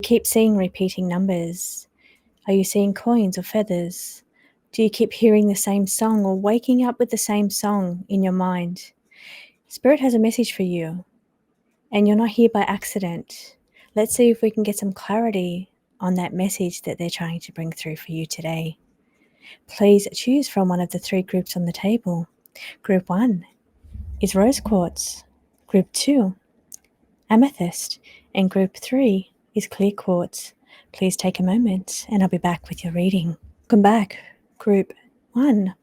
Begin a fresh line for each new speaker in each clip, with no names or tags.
keep seeing repeating numbers? Are you seeing coins or feathers? Do you keep hearing the same song or waking up with the same song in your mind? Spirit has a message for you, and you're not here by accident. Let's see if we can get some clarity on that message that they're trying to bring through for you today. Please choose from one of the 3 groups on the table. Group 1 is rose quartz. Group 2, amethyst. And group 3 is clear quartz. Please take a moment and I'll be back with your reading. Welcome back, group 1.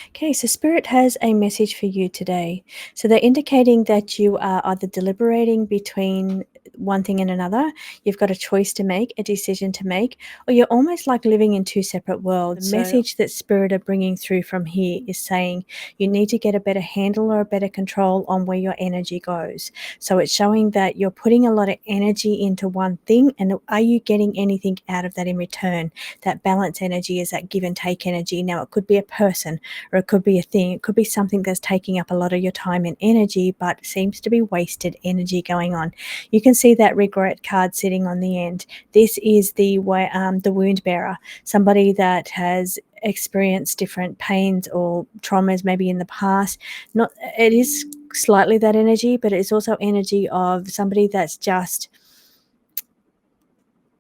Okay, so Spirit has a message for you today. So they're indicating that you are either deliberating between one thing and another. You've got a choice to make, a decision to make, or you're almost like living in 2 separate worlds. The message that Spirit are bringing through from here is saying you need to get a better handle or a better control on where your energy goes. So it's showing that you're putting a lot of energy into one thing, and are you getting anything out of that in return? That balance energy is that give and take energy. Now, it could be a person, or it could be a thing. It could be something that's taking up a lot of your time and energy, but seems to be wasted energy going on. You can see that regret card sitting on the end. This is the wound bearer, somebody that has experienced different pains or traumas maybe in the past. It is slightly that energy, but it's also energy of somebody that's just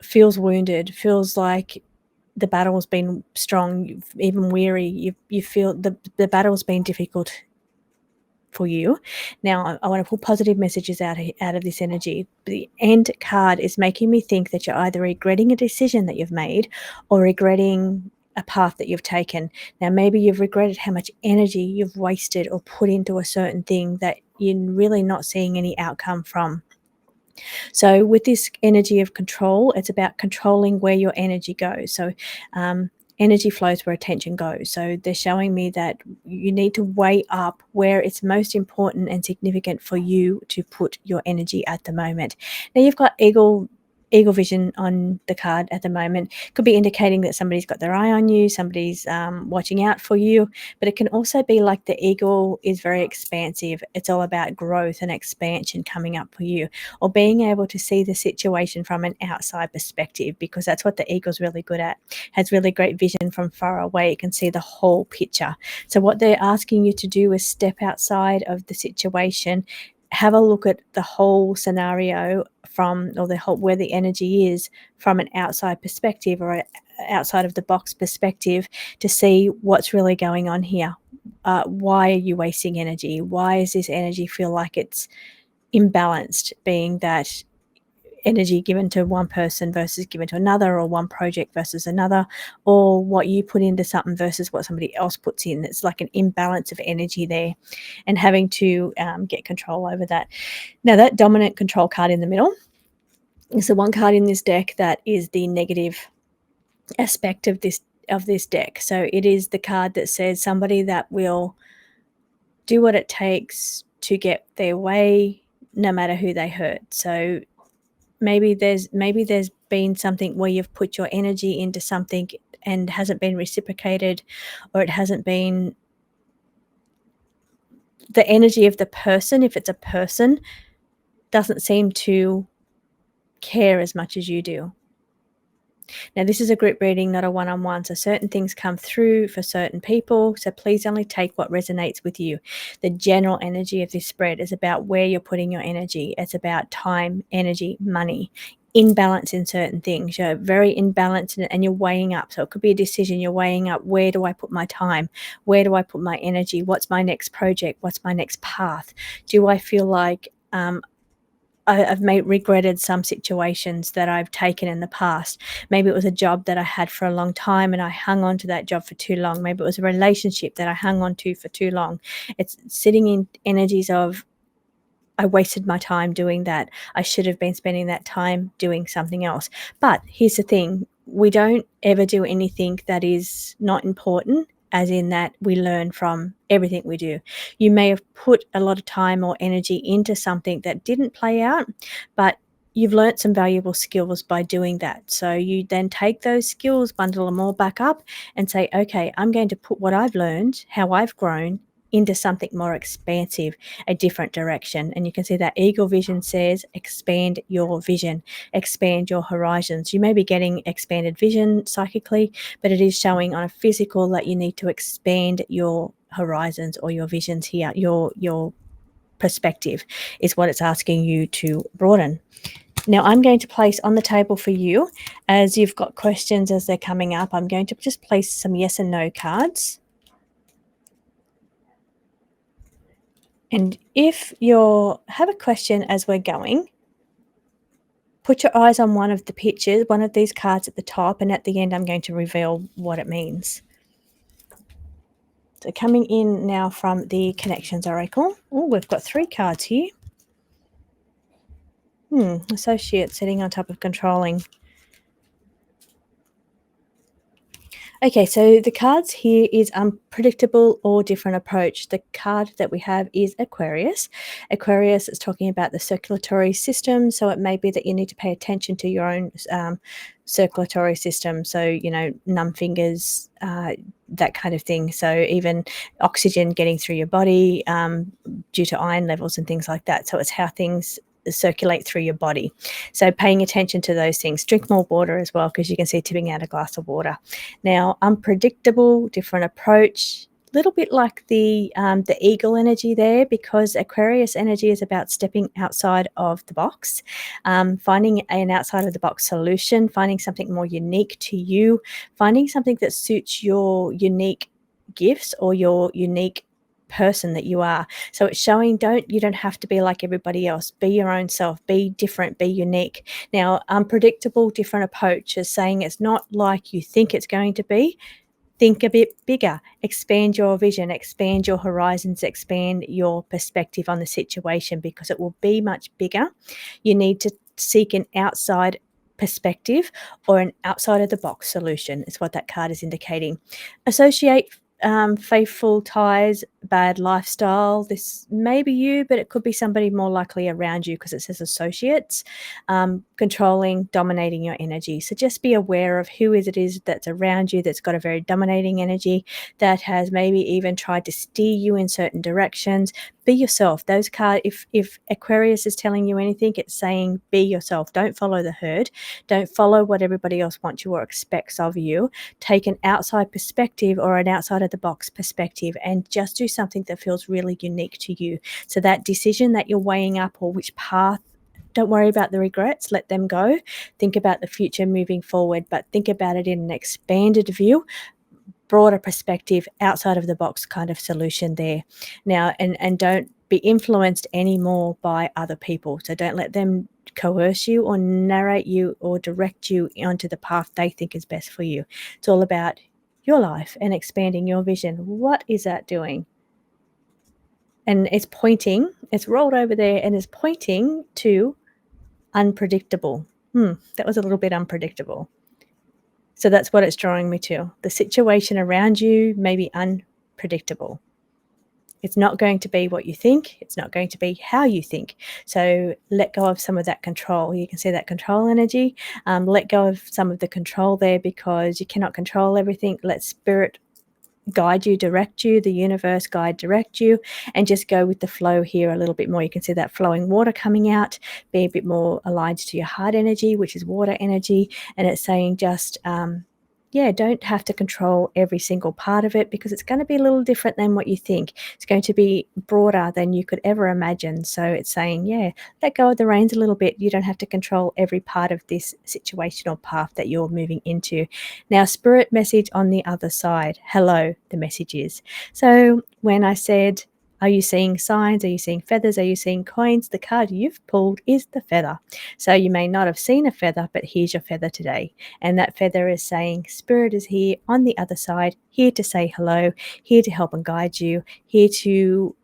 feels wounded, feels like the battle's been strong, even weary. You feel the battle's been difficult for you. Now, I want to pull positive messages out of this energy. The end card is making me think that you're either regretting a decision that you've made or regretting a path that you've taken. Now, maybe you've regretted how much energy you've wasted or put into a certain thing that you're really not seeing any outcome from. So with this energy of control, it's about controlling where your energy goes. So energy flows where attention goes. So they're showing me that you need to weigh up where it's most important and significant for you to put your energy at the moment. Now, you've got eagle vision on the card at the moment. Could be indicating that somebody's got their eye on you, somebody's watching out for you, but it can also be like the eagle is very expansive. It's all about growth and expansion coming up for you, or being able to see the situation from an outside perspective, because that's what the eagle's really good at. Has really great vision from far away. You can see the whole picture. So what they're asking you to do is step outside of the situation, have a look at the whole scenario where the energy is from an outside perspective, or outside of the box perspective, to see what's really going on here. Why are you wasting energy? Why does this energy feel like it's imbalanced, being that energy given to one person versus given to another, or one project versus another, or what you put into something versus what somebody else puts in? It's like an imbalance of energy there, and having to get control over that. Now, that dominant control card in the middle is the one card in this deck that is the negative aspect of this deck. So it is the card that says somebody that will do what it takes to get their way, no matter who they hurt. So maybe there's been something where you've put your energy into something and hasn't been reciprocated, or it hasn't been the energy of the person. If it's a person, doesn't seem to care as much as you do. Now, this is a group reading, not a one-on-one, so certain things come through for certain people, so please only take what resonates with you. The general energy of this spread is about where you're putting your energy. It's about time, energy, money, imbalance in certain things. You're very imbalanced and you're weighing up. So it could be a decision. You're weighing up, where do I put my time? Where do I put my energy? What's my next project? What's my next path? Do I feel like I've regretted some situations that I've taken in the past? Maybe it was a job that I had for a long time and I hung on to that job for too long. Maybe it was a relationship that I hung on to for too long. It's sitting in energies of, I wasted my time doing that. I should have been spending that time doing something else. But here's the thing. We don't ever do anything that is not important, as in that we learn from everything we do. You may have put a lot of time or energy into something that didn't play out, but you've learned some valuable skills by doing that. So you then take those skills, bundle them all back up and say, okay, I'm going to put what I've learned, how I've grown, into something more expansive, a different direction. And you can see that eagle vision says expand your vision, expand your horizons. You may be getting expanded vision psychically, but it is showing on a physical that you need to expand your horizons or your visions here. Your perspective is what it's asking you to broaden. Now, I'm going to place on the table for you, as you've got questions as they're coming up, I'm going to just place some yes and no cards. And if you have a question as we're going, put your eyes on one of the pictures, one of these cards at the top, and at the end I'm going to reveal what it means. So coming in now from the Connections Oracle. Oh, we've got 3 cards here. Associate, sitting on top of controlling. Okay, so the cards here is unpredictable or different approach. The card that we have is Aquarius. Aquarius is talking about the circulatory system, so it may be that you need to pay attention to your own circulatory system. So, numb fingers, that kind of thing. So even oxygen getting through your body due to iron levels and things like that. So it's how things circulate through your body. So paying attention to those things. Drink more water as well, because you can see tipping out a glass of water. Now, unpredictable, different approach, a little bit like the eagle energy there, because Aquarius energy is about stepping outside of the box, finding an outside of the box solution, finding something more unique to you, finding something that suits your unique gifts or your unique person that you are. So it's showing you don't have to be like everybody else. Be your own self, be different, be unique. Now, unpredictable, different approach is saying it's not like you think it's going to be. Think a bit bigger, expand your vision, expand your horizons, expand your perspective on the situation, because it will be much bigger. You need to seek an outside perspective or an outside of the box solution is what that card is indicating. Associate faithful ties, bad lifestyle. This may be you, but it could be somebody more likely around you, because it says associates, controlling, dominating your energy. So just be aware of who it is that's around you that's got a very dominating energy, that has maybe even tried to steer you in certain directions. Be yourself. Those cards, if Aquarius is telling you anything, it's saying be yourself. Don't follow the herd. Don't follow what everybody else wants you or expects of you. Take an outside perspective or an outside of the box perspective and just do something that feels really unique to you. So that decision that you're weighing up, or which path, don't worry about the regrets, let them go. Think about the future moving forward, but think about it in an expanded view, broader perspective, outside of the box kind of solution there. Now, and don't be influenced anymore by other people. So don't let them coerce you or narrate you or direct you onto the path they think is best for you. It's all about your life and expanding your vision. What is that doing? And it's rolled over there and is pointing to unpredictable. That was a little bit unpredictable. So that's what it's drawing me to. The situation around you may be unpredictable. It's not going to be what you think. It's not going to be how you think. So let go of some of that control. You can see that control energy. Let go of some of the control there, because you cannot control everything. Let spirit guide you, direct you, the universe guide, direct you, and just go with the flow here a little bit more. You can see that flowing water coming out, be a bit more aligned to your heart energy, which is water energy. And it's saying just, don't have to control every single part of it, because it's going to be a little different than what you think. It's going to be broader than you could ever imagine. So it's saying, let go of the reins a little bit. You don't have to control every part of this situational path that you're moving into. Now, spirit message on the other side. Hello, the message is. So when I said, are you seeing signs? Are you seeing feathers? Are you seeing coins? The card you've pulled is the feather. So you may not have seen a feather, but here's your feather today. And that feather is saying, Spirit is here on the other side, here to say hello, here to help and guide you, here to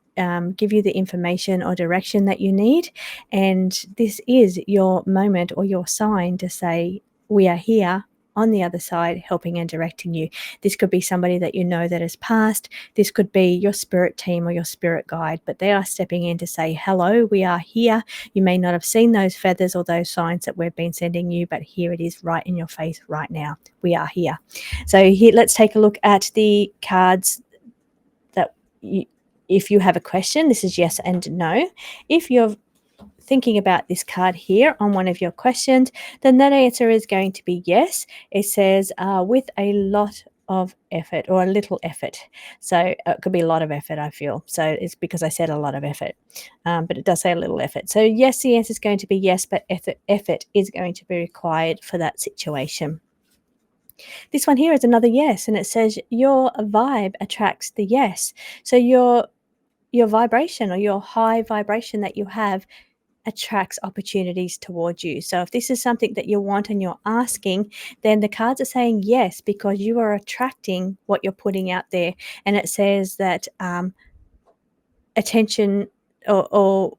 give you the information or direction that you need. And this is your moment or your sign to say, we are here on the other side, helping and directing you. This could be somebody that you know that has passed. This could be your spirit team or your spirit guide, but they are stepping in to say, hello, we are here. You may not have seen those feathers or those signs that we've been sending you, but here it is right in your face right now. We are here. So here, let's take a look at the cards that if you have a question, this is yes and no. If you're thinking about this card here on one of your questions, then that answer is going to be yes. It says with a lot of effort or a little effort. So it could be a lot of effort, I feel. So it's because I said a lot of effort, but it does say a little effort. So yes, the answer is going to be yes, but effort is going to be required for that situation. This one here is another yes, and it says your vibe attracts the yes. So your vibration or your high vibration that you have attracts opportunities towards you. So if this is something that you want and you're asking, then the cards are saying yes, because you are attracting what you're putting out there. And it says that attention or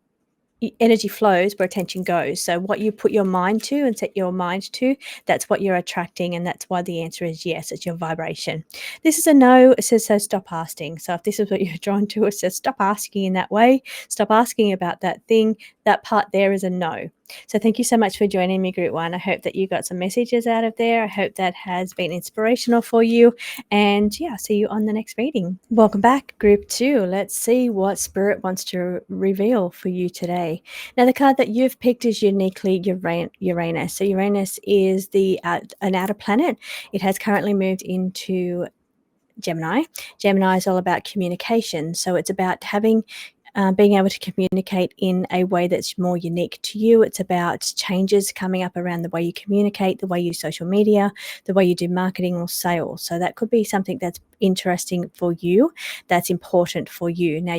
energy flows where attention goes. So what you put your mind to and set your mind to, that's what you're attracting, and that's why the answer is yes. It's your vibration. This is a no. It says so stop asking. So if this is what you're drawn to, it says stop asking in that way. Stop asking about that thing. That part there is a no. So thank you so much for joining me, Group 1. I hope that you got some messages out of there. I hope that has been inspirational for you. And yeah, see you on the next reading. Welcome back, Group 2. Let's see what Spirit wants to reveal for you today. Now, the card that you've picked is uniquely Uranus. So Uranus is an outer planet. It has currently moved into Gemini. Gemini is all about communication. So it's about being able to communicate in a way that's more unique to you. It's about changes coming up around the way you communicate, the way you use social media, the way you do marketing or sales. So that could be something that's interesting for you, that's important for you. Now,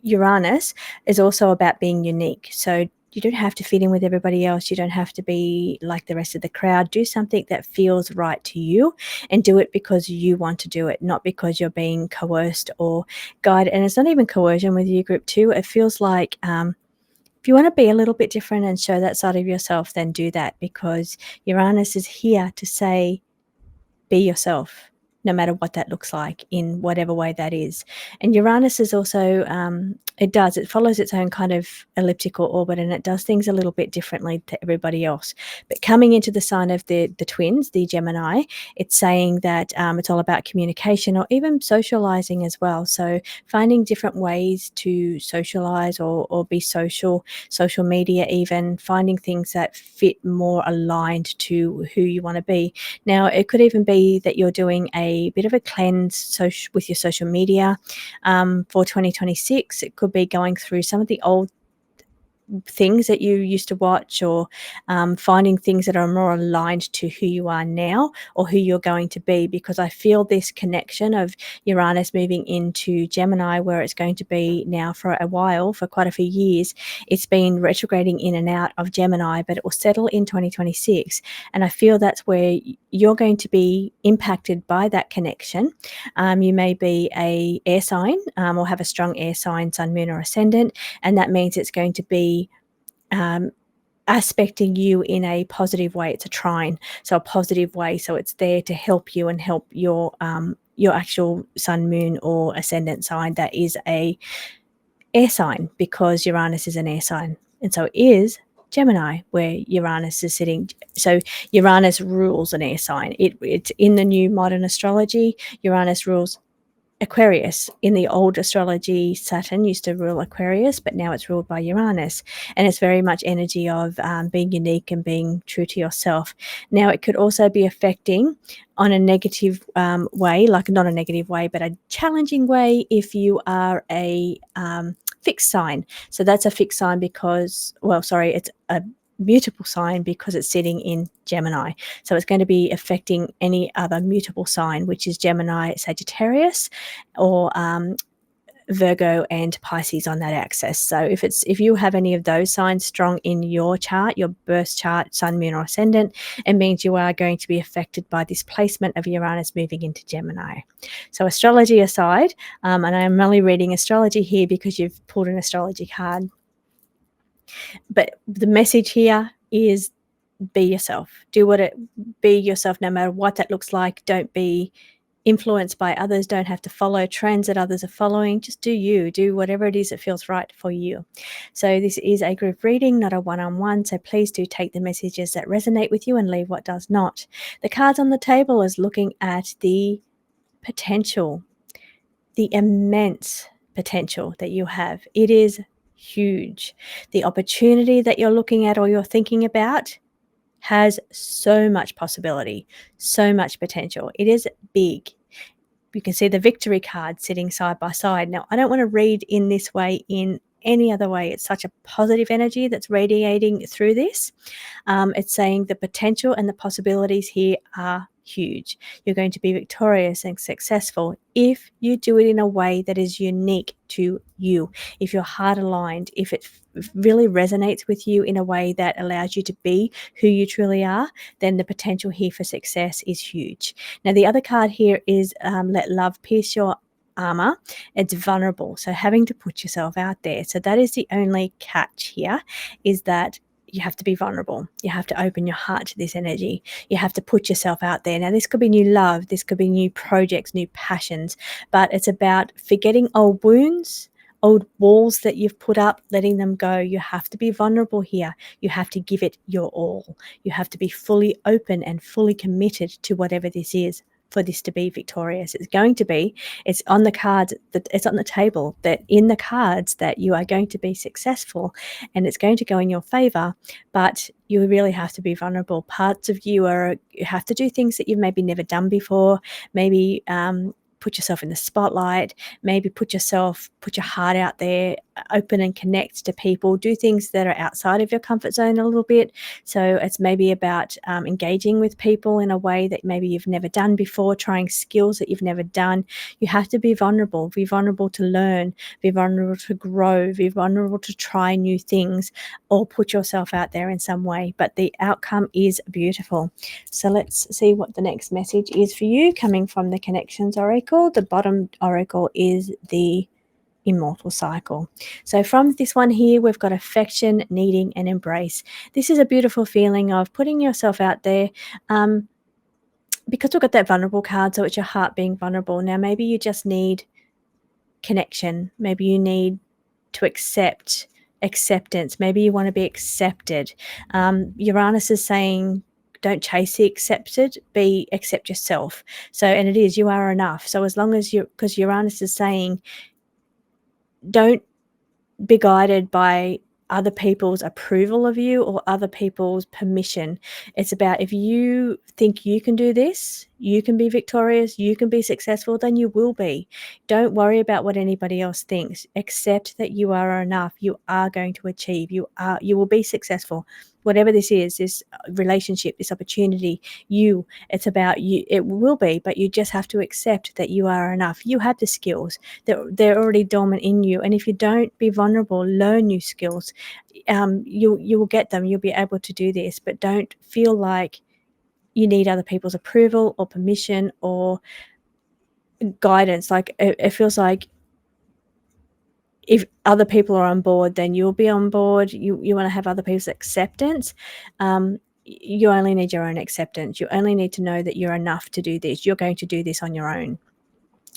Uranus is also about being unique. So you don't have to fit in with everybody else. You don't have to be like the rest of the crowd. Do something that feels right to you, and do it because you want to do it, not because you're being coerced or guided. And it's not even coercion with you, Group 2. It feels like if you want to be a little bit different and show that side of yourself, then do that, because Uranus is here to say, be yourself, no matter what that looks like, in whatever way that is. And Uranus is also, it follows its own kind of elliptical orbit, and it does things a little bit differently to everybody else. But coming into the sign of the twins, the Gemini, it's saying that it's all about communication or even socializing as well. So finding different ways to socialize or be social media, even finding things that fit more aligned to who you want to be. Now, it could even be that you're doing a bit of a cleanse with your social media for 2026. It could be going through some of the old things that you used to watch, or finding things that are more aligned to who you are now or who you're going to be, because I feel this connection of Uranus moving into Gemini, where it's going to be now for a while, for quite a few years. It's been retrograding in and out of Gemini, but it will settle in 2026, and I feel that's where you're going to be impacted by that connection. You may be a air sign or have a strong air sign, sun, moon, or ascendant, and that means it's going to be aspecting you in a positive way. It's a trine, so a positive way. So it's there to help you and help your actual sun, moon, or ascendant sign that is a air sign, because Uranus is an air sign, and so is Gemini, where Uranus is sitting. So Uranus rules an air sign. It's in the new modern astrology. Uranus rules Aquarius. In the old astrology, Saturn used to rule Aquarius, but now it's ruled by Uranus, and it's very much energy of being unique and being true to yourself. Now, it could also be affecting on a negative way, like not a negative way, but a challenging way, if you are a fixed sign. So that's a fixed sign because, it's a mutable sign because it's sitting in Gemini. So it's going to be affecting any other mutable sign, which is Gemini, Sagittarius, or Virgo and Pisces on that axis. So if you have any of those signs strong in your chart, your birth chart, sun, moon, or ascendant, it means you are going to be affected by this placement of Uranus moving into Gemini. So astrology aside, and I'm only reading astrology here because you've pulled an astrology card, but the message here is be yourself. Be yourself no matter what that looks like. Don't be influenced by others. Don't have to follow trends that others are following. Just do you. Do whatever it is that feels right for you. So this is a group reading, not a one-on-one. So please do take the messages that resonate with you and leave what does not. The cards on the table is looking at the potential, the immense potential that you have. It is huge. The opportunity that you're looking at or you're thinking about has so much possibility, so much potential. It is big. You can see the victory card sitting side by side. Now, I don't want to read in this way in any other way. It's such a positive energy that's radiating through this. It's saying the potential and the possibilities here are huge. You're going to be victorious and successful if you do it in a way that is unique to you. If you're heart aligned, if it really resonates with you in a way that allows you to be who you truly are, then the potential here for success is huge. Now, the other card here is let love pierce your armor. It's vulnerable. So having to put yourself out there. So that is the only catch here, is that you have to be vulnerable. You have to open your heart to this energy. You have to put yourself out there. Now, this could be new love. This could be new projects, new passions, but it's about forgetting old wounds, old walls that you've put up, letting them go. You have to be vulnerable here. You have to give it your all. You have to be fully open and fully committed to whatever this is for this to be victorious. It's going to be, it's on the cards, that it's on the table, that in the cards that you are going to be successful and it's going to go in your favor, but you really have to be vulnerable. Parts of you have to do things that you've maybe never done before, maybe put yourself in the spotlight, maybe put your heart out there, open and connect to people, do things that are outside of your comfort zone a little bit. So it's maybe about engaging with people in a way that maybe you've never done before, trying skills that you've never done. You have to be vulnerable to learn, be vulnerable to grow, be vulnerable to try new things, or put yourself out there in some way. But the outcome is beautiful. So let's see what the next message is for you coming from the Connections Oracle. The bottom oracle is the Immortal Cycle. So from this one here, we've got affection, needing, and embrace. This is a beautiful feeling of putting yourself out there, because we've got that vulnerable card, so it's your heart being vulnerable. Now, maybe you just need connection. Maybe you need to acceptance. Maybe you want to be accepted. Uranus is saying, don't chase the accepted, accept yourself. So, and it is, you are enough. So as long as because Uranus is saying, don't be guided by other people's approval of you or other people's permission. It's about, if you think you can do this, you can be victorious, you can be successful, then you will be. Don't worry about what anybody else thinks. Accept that you are enough. You are going to achieve. You will be successful. Whatever this is, this relationship, this opportunity, it's about you. It will be, but you just have to accept that you are enough. You have the skills. They're already dormant in you. And if you don't be vulnerable, learn new skills, you will get them. You'll be able to do this, but don't feel like you need other people's approval or permission or guidance. Like it feels like if other people are on board, then you'll be on board. You want to have other people's acceptance. You only need your own acceptance. You only need to know that you're enough to do this. You're going to do this on your own.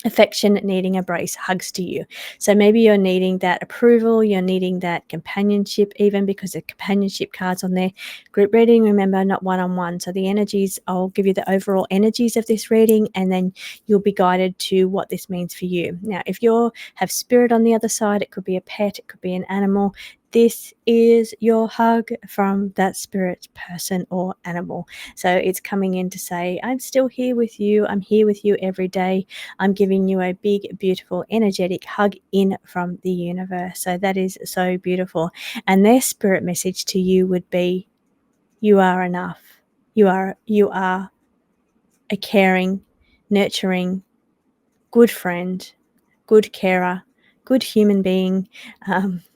Affection, needing, embrace, hugs to you. So maybe you're needing that approval, you're needing that companionship, even because the companionship card's on there. Group reading, remember, not one-on-one. So the energies, I'll give you the overall energies of this reading, and then you'll be guided to what this means for you. Now, if you have spirit on the other side, it could be a pet, it could be an animal. This is your hug from that spirit, person, or animal. So it's coming in to say, I'm still here with you. I'm here with you every day. I'm giving you a big, beautiful, energetic hug in from the universe. So that is so beautiful. And their spirit message to you would be, you are enough. You are a caring, nurturing, good friend, good carer, good human being,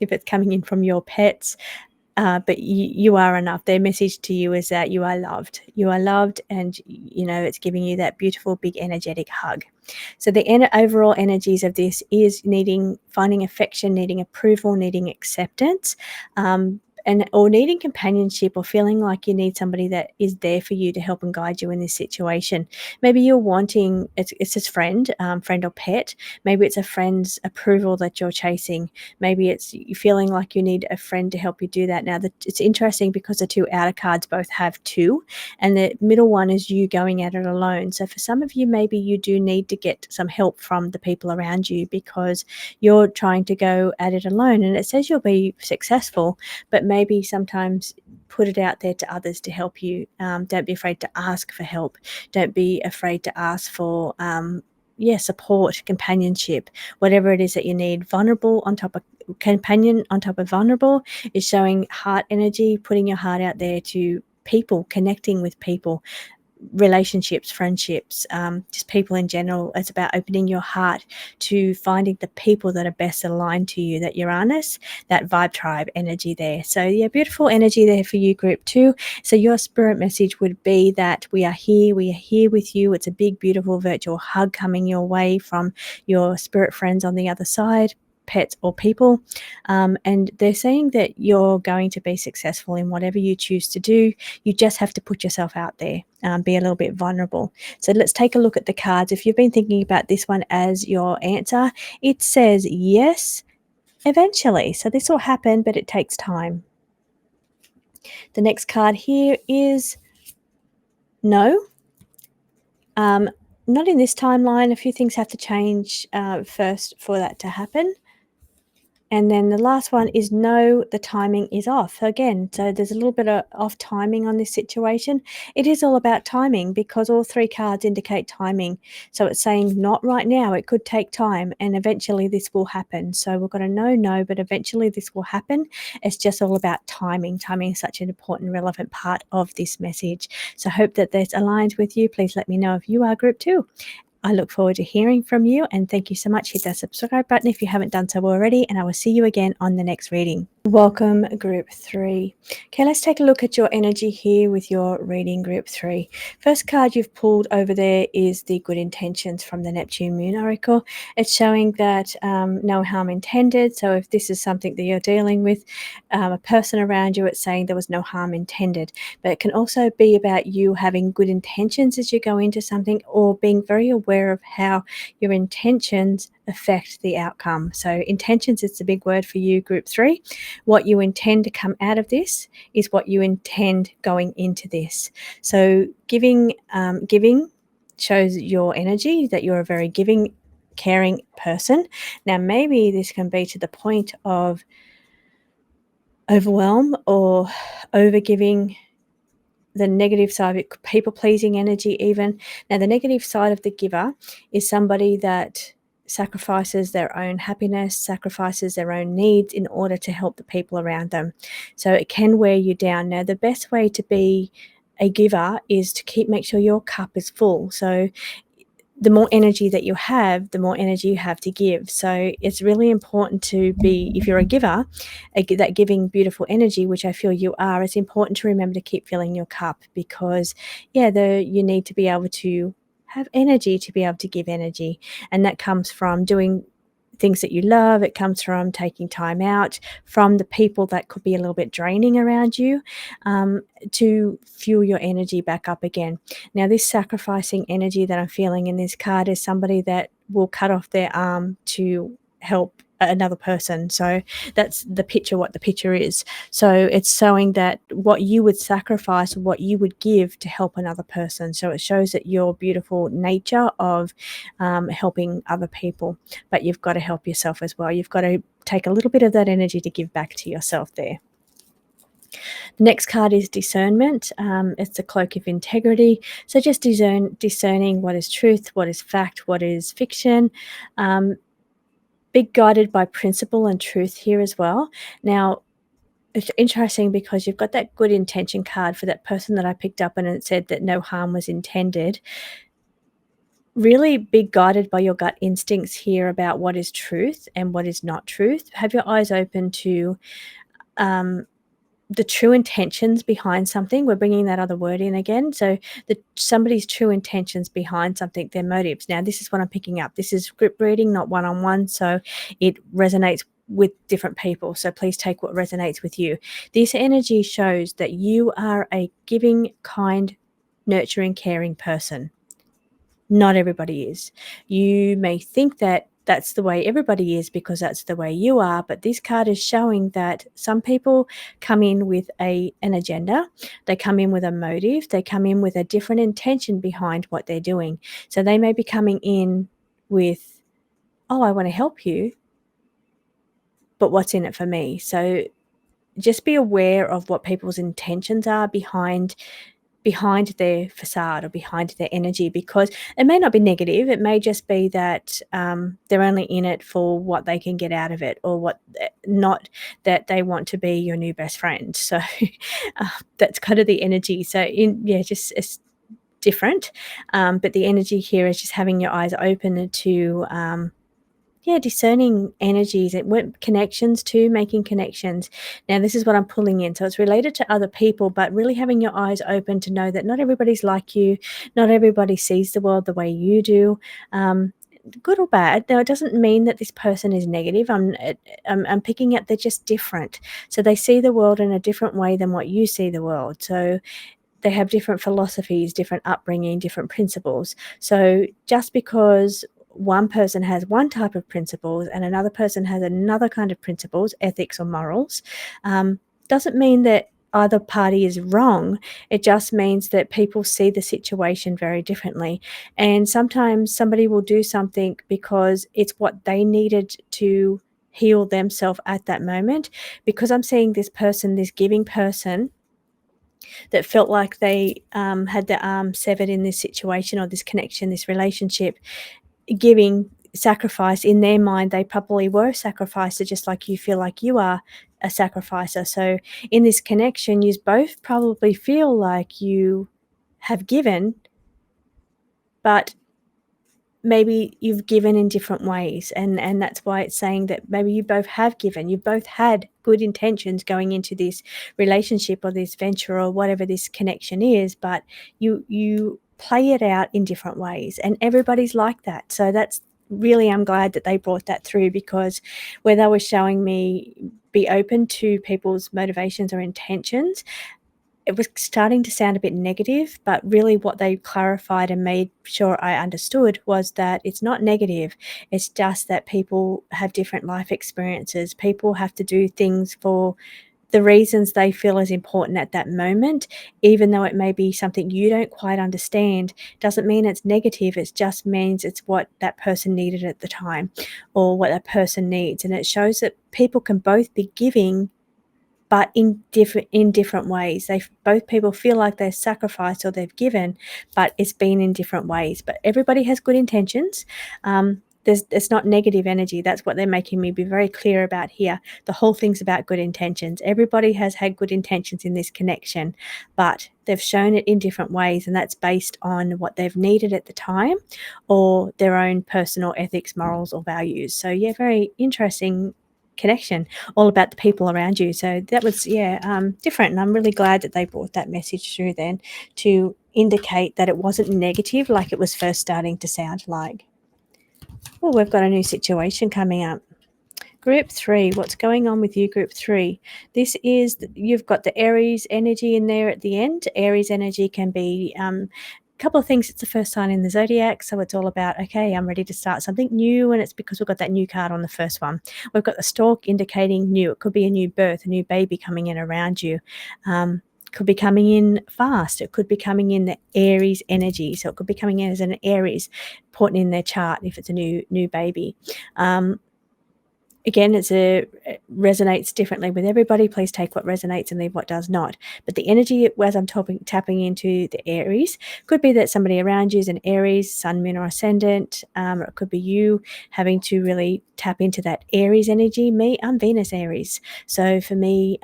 if it's coming in from your pets, but you are enough. Their message to you is that you are loved. You are loved, and it's giving you that beautiful, big, energetic hug. So the overall energies of this is finding affection, needing approval, needing acceptance, or needing companionship, or feeling like you need somebody that is there for you to help and guide you in this situation. Maybe you're wanting, it's a friend, friend or pet. Maybe it's a friend's approval that you're chasing. Maybe it's you feeling like you need a friend to help you do that. Now, it's interesting because the two outer cards both have two, and the middle one is you going at it alone. So for some of you, maybe you do need to get some help from the people around you because you're trying to go at it alone. And it says you'll be successful, but maybe sometimes put it out there to others to help you. Don't be afraid to ask for help. Don't be afraid to ask for support, companionship, whatever it is that you need. Vulnerable on top of companion on top of vulnerable is showing heart energy, putting your heart out there to people, connecting with people, relationships, friendships, just people in general. It's about opening your heart to finding the people that are best aligned to you, that Uranus, that vibe tribe energy there. So yeah, beautiful energy there for you, group 2. So your spirit message would be that we are here with you. It's a big, beautiful virtual hug coming your way from your spirit friends on the other side, pets or people, and they're saying that you're going to be successful in whatever you choose to do. You just have to put yourself out there, be a little bit vulnerable. So let's take a look at the cards. If you've been thinking about this one as your answer, it says yes, eventually. So this will happen, but it takes time. The next card here is no. Not in this timeline. A few things have to change first for that to happen. And then the last one is no, the timing is off. Again, so there's a little bit of off timing on this situation. It is all about timing because all three cards indicate timing. So it's saying not right now, it could take time, and eventually this will happen. So we've got a no, but eventually this will happen. It's just all about timing. Timing is such an important, relevant part of this message. So I hope that that's aligned with you. Please let me know if you are group 2. I look forward to hearing from you, and thank you so much. Hit that subscribe button if you haven't done so already, and I will see you again on the next reading. Welcome, group 3. Okay, let's take a look at your energy here with your reading, group 3. First card you've pulled over there is the good intentions from the Neptune Moon Oracle. It's showing that no harm intended. So if this is something that you're dealing with, a person around you, it's saying there was no harm intended. But it can also be about you having good intentions as you go into something, or being very aware of how your intentions affect the outcome. So intentions is the big word for you, group 3. What you intend to come out of this is what you intend going into this. So giving shows your energy, that you're a very giving, caring person. Now maybe this can be to the point of overwhelm or overgiving. The negative side of it, people-pleasing energy even. Now, the negative side of the giver is somebody that sacrifices their own happiness, sacrifices their own needs in order to help the people around them. So it can wear you down. Now, the best way to be a giver is to make sure your cup is full. So the more energy that you have, the more energy you have to give. So it's really important to be, if you're a giver, that giving beautiful energy, which I feel you are, it's important to remember to keep filling your cup because, you need to be able to have energy to be able to give energy. And that comes from doing things that you love. It comes from taking time out from the people that could be a little bit draining around you, to fuel your energy back up again. Now, this sacrificing energy that I'm feeling in this card is somebody that will cut off their arm to help another person. So that's the picture, what the picture is. So it's showing that what you would sacrifice, what you would give to help another person. So it shows that your beautiful nature of helping other people, but you've got to help yourself as well. You've got to take a little bit of that energy to give back to yourself there. The next card is discernment. It's the cloak of integrity. So just discerning what is truth, what is fact, what is fiction. Be guided by principle and truth here as well. Now, it's interesting because you've got that good intention card for that person that I picked up, and it said that no harm was intended. Really be guided by your gut instincts here about what is truth and what is not truth. Have your eyes open to the true intentions behind something. We're bringing that other word in again. So somebody's true intentions behind something, their motives. Now, this is what I'm picking up. This is group reading, not one-on-one. So it resonates with different people. So please take what resonates with you. This energy shows that you are a giving, kind, nurturing, caring person. Not everybody is. You may think that that's the way everybody is because that's the way you are, but this card is showing that some people come in with an agenda, they come in with a motive, they come in with a different intention behind what they're doing. So they may be coming in with, oh, I want to help you, but what's in it for me? So just be aware of what people's intentions are behind their facade or behind their energy, because it may not be negative. It may just be that they're only in it for what they can get out of it, or not that they want to be your new best friend. So that's kind of the energy. So just it's different. But the energy here is just having your eyes open to discerning energies and connections too, making connections. Now, this is what I'm pulling in. So it's related to other people, but really having your eyes open to know that not everybody's like you. Not everybody sees the world the way you do. Good or bad. Now, it doesn't mean that this person is negative. I'm picking up they're just different. So they see the world in a different way than what you see the world. So they have different philosophies, different upbringing, different principles. So just because one person has one type of principles and another person has another kind of principles, ethics or morals, doesn't mean that either party is wrong. It just means that people see the situation very differently. And sometimes somebody will do something because it's what they needed to heal themselves at that moment. Because I'm seeing this person, this giving person, that felt like they had their arm severed in this situation or this connection, this relationship, giving sacrifice. In their mind, they probably were a sacrificer, just like you feel like you are a sacrificer. So in this connection, you both probably feel like you have given, but maybe you've given in different ways, and that's why it's saying that maybe you both have given, you both had good intentions going into this relationship or this venture or whatever this connection is, but you play it out in different ways, and everybody's like that. So that's really, I'm glad that they brought that through, because where they were showing me be open to people's motivations or intentions, it was starting to sound a bit negative, but really what they clarified and made sure I understood was that it's not negative. It's just that people have different life experiences. People have to do things for the reasons they feel is important at that moment, even though it may be something you don't quite understand. Doesn't mean it's negative. It just means it's what that person needed at the time, or what that person needs. And it shows that people can both be giving, but in different ways. Both people feel like they've sacrificed or they've given, but it's been in different ways. But everybody has good intentions. It's not negative energy. That's what they're making me be very clear about here. The whole thing's about good intentions. Everybody has had good intentions in this connection, but they've shown it in different ways, and that's based on what they've needed at the time, or their own personal ethics, morals, or values. So yeah, very interesting connection, all about the people around you. So that was different, and I'm really glad that they brought that message through then to indicate that it wasn't negative like it was first starting to sound like. Oh, we've got a new situation coming up. Group 3, what's going on with you, Group 3? This is, you've got the Aries energy in there at the end. Aries energy can be a couple of things. It's the first sign in the zodiac, so it's all about, okay, I'm ready to start something new, and it's because we've got that new card on the first one. We've got the stork indicating new. It could be a new birth, a new baby coming in around you. Could be coming in fast. It could be coming in the Aries energy, so it could be coming in as an Aries, putting in their chart if it's a new baby. Again, it resonates differently with everybody. Please take what resonates and leave what does not. But the energy, as I'm tapping into the Aries, could be that somebody around you is an Aries, sun, moon, or ascendant. Or it could be you having to really tap into that Aries energy. Me, I'm Venus Aries. So for me,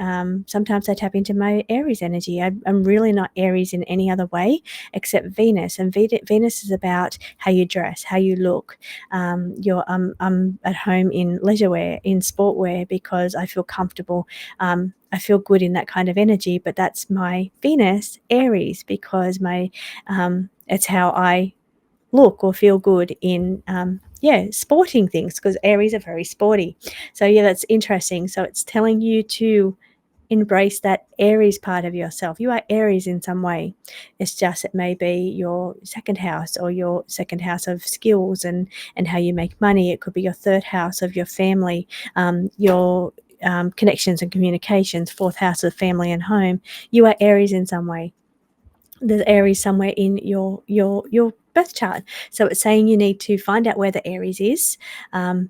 sometimes I tap into my Aries energy. I'm really not Aries in any other way except Venus. And Venus is about how you dress, how you look. I'm at home in leisure wear, in sport wear, because I feel comfortable. I feel good in that kind of energy, but that's my Venus Aries, because it's how I look or feel good in sporting things, because Aries are very sporty. So yeah, that's interesting. So it's telling you to embrace that Aries part of yourself. You are Aries in some way. It's just it may be your second house, or your second house of skills and how you make money. It could be your third house of your family, your connections and communications, fourth house of family and home. You are Aries in some way. There's Aries somewhere in your birth chart. So it's saying you need to find out where the Aries is, and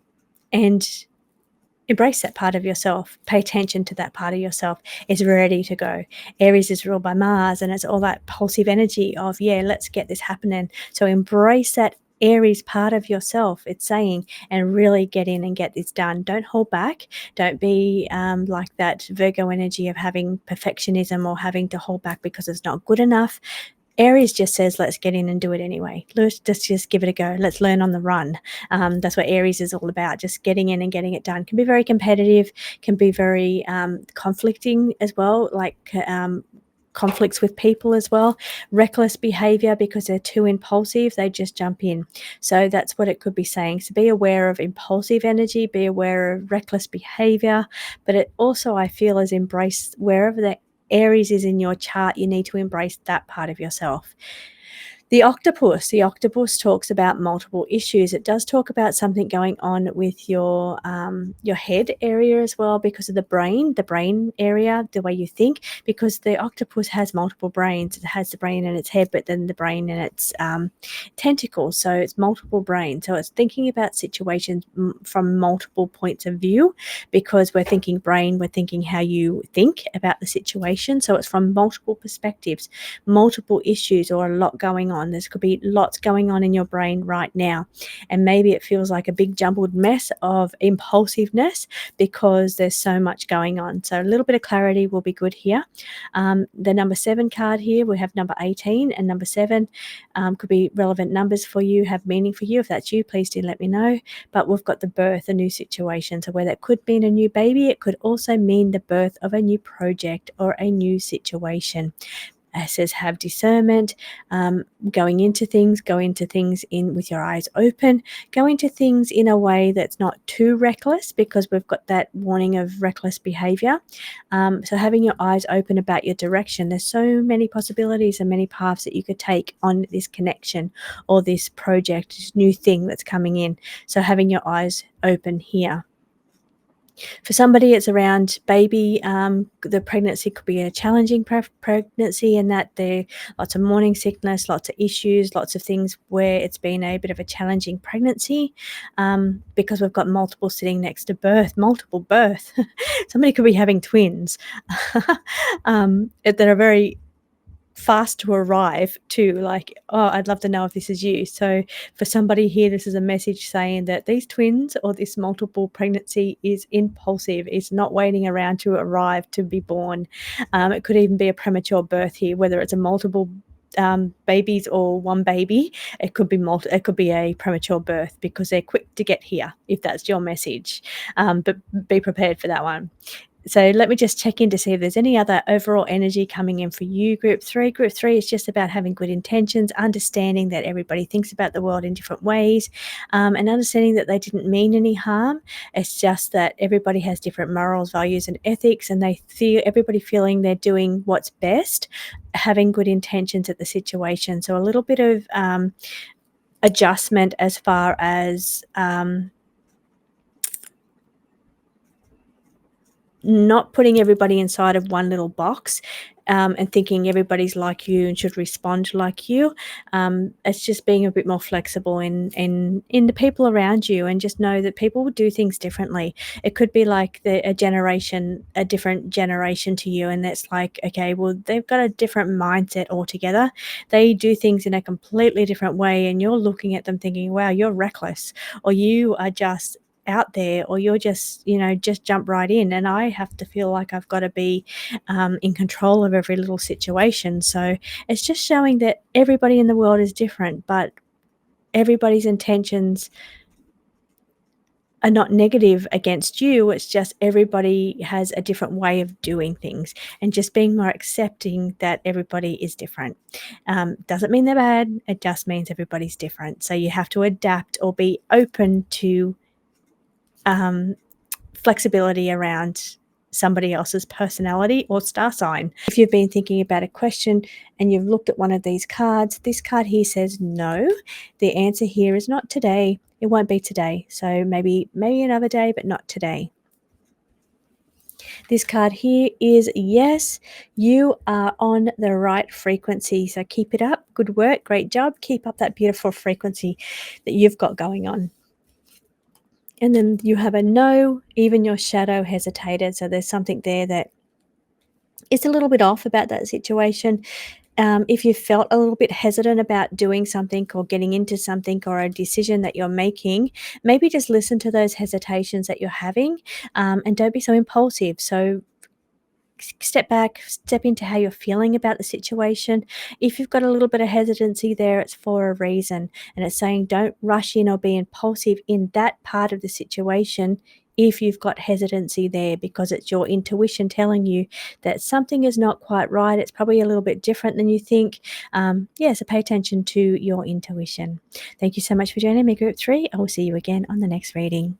embrace that part of yourself. Pay attention to that part of yourself. It's ready to go. Aries is ruled by Mars, and it's all that pulsive energy of, let's get this happening. So embrace that Aries part of yourself, it's saying, and really get in and get this done. Don't hold back. Don't be like that Virgo energy of having perfectionism or having to hold back because it's not good enough. Aries just says, let's get in and do it anyway. Let's just give it a go. Let's learn on the run. That's what Aries is all about, just getting in and getting it done. Can be very competitive, can be very conflicting as well, like conflicts with people as well. Reckless behavior, because they're too impulsive, they just jump in. So that's what it could be saying. So be aware of impulsive energy, be aware of reckless behavior, but it also, I feel, is embrace wherever that Aries is in your chart. You need to embrace that part of yourself. The octopus talks about multiple issues. It does talk about something going on with your head area as well, because of the brain area, the way you think, because the octopus has multiple brains. It has the brain in its head, but then the brain in its tentacles. So it's multiple brains. So it's thinking about situations from multiple points of view, because we're thinking brain, we're thinking how you think about the situation. So it's from multiple perspectives, multiple issues, or a lot going on. There could be lots going on in your brain right now, and maybe it feels like a big jumbled mess of impulsiveness because there's so much going on. So a little bit of clarity will be good here. The number 7 card here, we have number 18 and number 7. Could be relevant numbers for you, have meaning for you. If that's you, please do let me know. But we've got the birth, a new situation. So where that could mean a new baby, it could also mean the birth of a new project or a new situation. It says have discernment, go into things in with your eyes open, go into things in a way that's not too reckless, because we've got that warning of reckless behavior. So having your eyes open about your direction. There's so many possibilities and many paths that you could take on this connection or this project, this new thing that's coming in. So having your eyes open here. For somebody, it's around baby. The pregnancy could be a challenging pregnancy, in that there lots of morning sickness, lots of issues, lots of things where it's been a bit of a challenging pregnancy, because we've got multiple sitting next to birth, multiple birth. Somebody could be having twins that are very fast to arrive too. Like, I'd love to know if this is you. So for somebody here, this is a message saying that these twins or this multiple pregnancy is impulsive. It's not waiting around to arrive to be born. It could even be a premature birth here, whether it's a multiple babies or one baby. It could be it could be a premature birth, because they're quick to get here, if that's your message. But be prepared for that one. So let me just check in to see if there's any other overall energy coming in for you, Group 3. Group 3 is just about having good intentions, understanding that everybody thinks about the world in different ways, and understanding that they didn't mean any harm. It's just that everybody has different morals, values, and ethics, and they feel everybody feeling they're doing what's best, having good intentions at the situation. So a little bit of adjustment as far as not putting everybody inside of one little box, and thinking everybody's like you and should respond like you. It's just being a bit more flexible in the people around you, and just know that people would do things differently. It could be like a different generation to you, and that's like, okay, well, they've got a different mindset altogether. They do things in a completely different way, and you're looking at them thinking, wow, you're reckless, or you are just out there, or you're just just jump right in. And I have to feel like I've got to be in control of every little situation. So it's just showing that everybody in the world is different, but everybody's intentions are not negative against you. It's just everybody has a different way of doing things, and just being more accepting that everybody is different. Doesn't mean they're bad. It just means everybody's different. So you have to adapt or be open to flexibility around somebody else's personality or star sign. If you've been thinking about a question and you've looked at one of these cards, this card here says no. The answer here is not today. It won't be today. So maybe another day, but not today. This card here is yes, you are on the right frequency. So keep it up. Good work. Great job. Keep up that beautiful frequency that you've got going on. And then you have a no, even your shadow hesitated. So there's something there that is a little bit off about that situation. If you felt a little bit hesitant about doing something or getting into something or a decision that you're making, maybe just listen to those hesitations that you're having, and don't be so impulsive. So step back, step into how you're feeling about the situation. If you've got a little bit of hesitancy there, it's for a reason. And it's saying don't rush in or be impulsive in that part of the situation if you've got hesitancy there, because it's your intuition telling you that something is not quite right. It's probably a little bit different than you think. So pay attention to your intuition. Thank you so much for joining me, Group 3. I will see you again on the next reading.